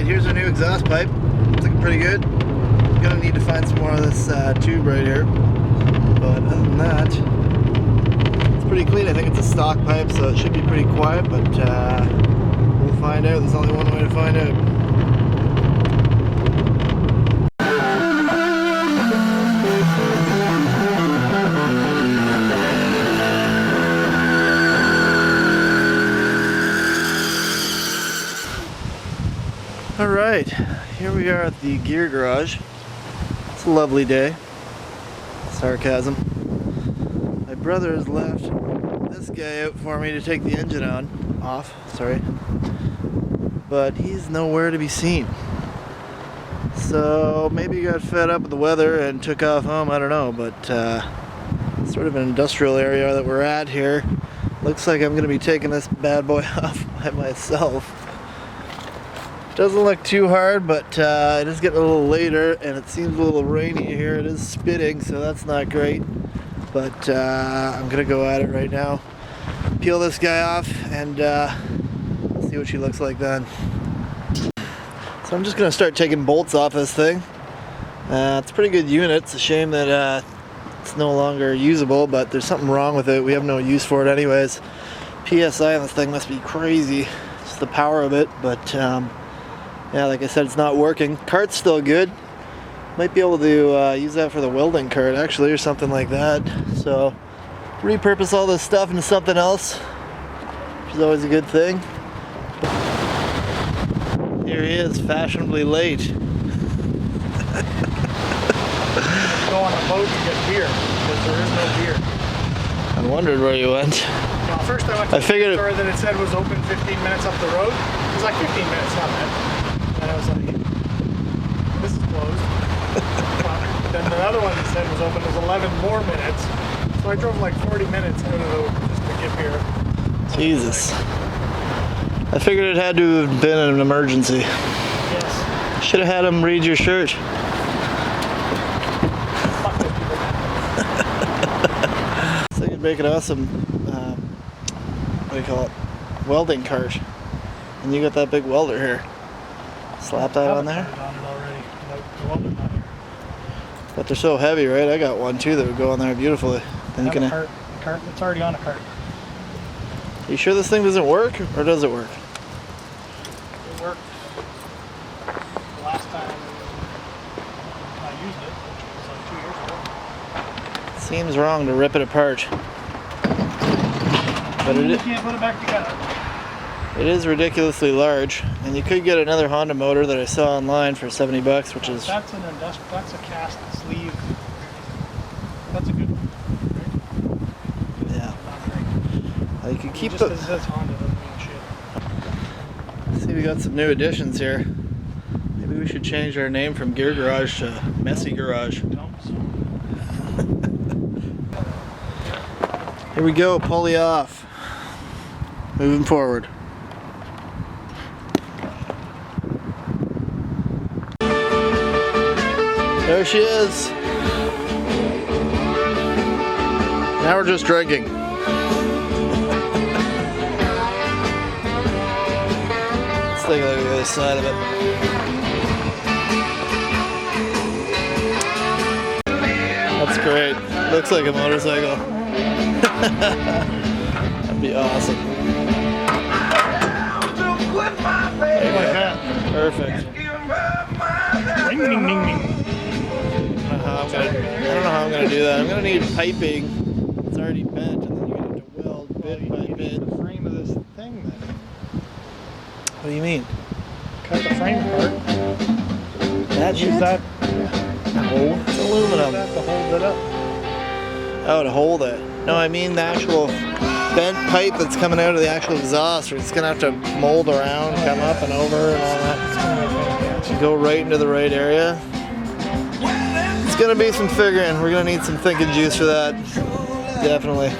Alright, here's our new exhaust pipe. It's looking pretty good. Gonna need to find some more of this tube right here. But other than that, it's pretty clean. I think it's a stock pipe, so it should be pretty quiet, but we'll find out. There's only one way to find out. Alright, here we are at the gear garage. It's a lovely day. Sarcasm. My brother has left this guy out for me to take the engine off, but he's nowhere to be seen. So maybe he got fed up with the weather and took off home, I don't know, but sort of an industrial area that we're at here. Looks like I'm going to be taking this bad boy off by myself. Doesn't look too hard, but it is getting a little later and it seems a little rainy here. It is spitting, so that's not great, but I'm gonna go at it right now, peel this guy off, and see what she looks like then. So I'm just gonna start taking bolts off this thing. It's a pretty good unit. It's a shame that it's no longer usable, but there's something wrong with it. We have no use for it anyways. PSI on this thing must be crazy, just the power of it, but yeah, like I said, it's not working. Kart's still good. Might be able to use that for the welding cart actually, or something like that. So repurpose all this stuff into something else, which is always a good thing. Here he is, fashionably late. Go on a boat to get beer, because there is no beer. I wondered where you went. Well, first I went to the store that it said was open 15 minutes up the road. It was like 15 minutes, not bad. And I was like, this is closed. Then another one that said was open was 11 more minutes. So I drove like 40 minutes out of the, just to get here. Jesus. I figured it had to have been an emergency. Yes. Should have had him read your shirt. Fuck those people. So I could make an awesome, what do you call it, welding cart. And you got that big welder here. Slap that on there. But they're so heavy, right? I got one too that would go on there beautifully. Then you can. Cart. It's already on a cart. Are you sure this thing doesn't work, or does it work? It worked the last time I used it, which was like 2 years ago. Seems wrong to rip it apart. But you can't put it back together. It is ridiculously large, and you could get another Honda motor that I saw online for 70 bucks, which is... That's a cast sleeve. That's a good one. Right? Yeah. You could keep just because it says Honda doesn't mean shit. See, we got some new additions here. Maybe we should change our name from Gear Garage to Messy Garage. Here we go, pulley off. Moving forward. There she is. Now we're just drinking. Let's take a look at the other side of it. That's great. Looks like a motorcycle. That'd be awesome. Like that. Perfect. Ding, ding, ding, ding. I don't know how I'm going to do that. I'm going to need piping. It's already bent, and then you're going to have to weld bit by bit. The frame of this thing then. What do you mean? Cut the frame apart. That Use shit? that. No, it's aluminum. That to hold it up. Oh, to hold it. No, I mean the actual bent pipe that's coming out of the actual exhaust. It's going to have to mold around, come up and over and all that. To go right into the right area. It's going to be some figuring. We're going to need some thinking juice for that. Definitely.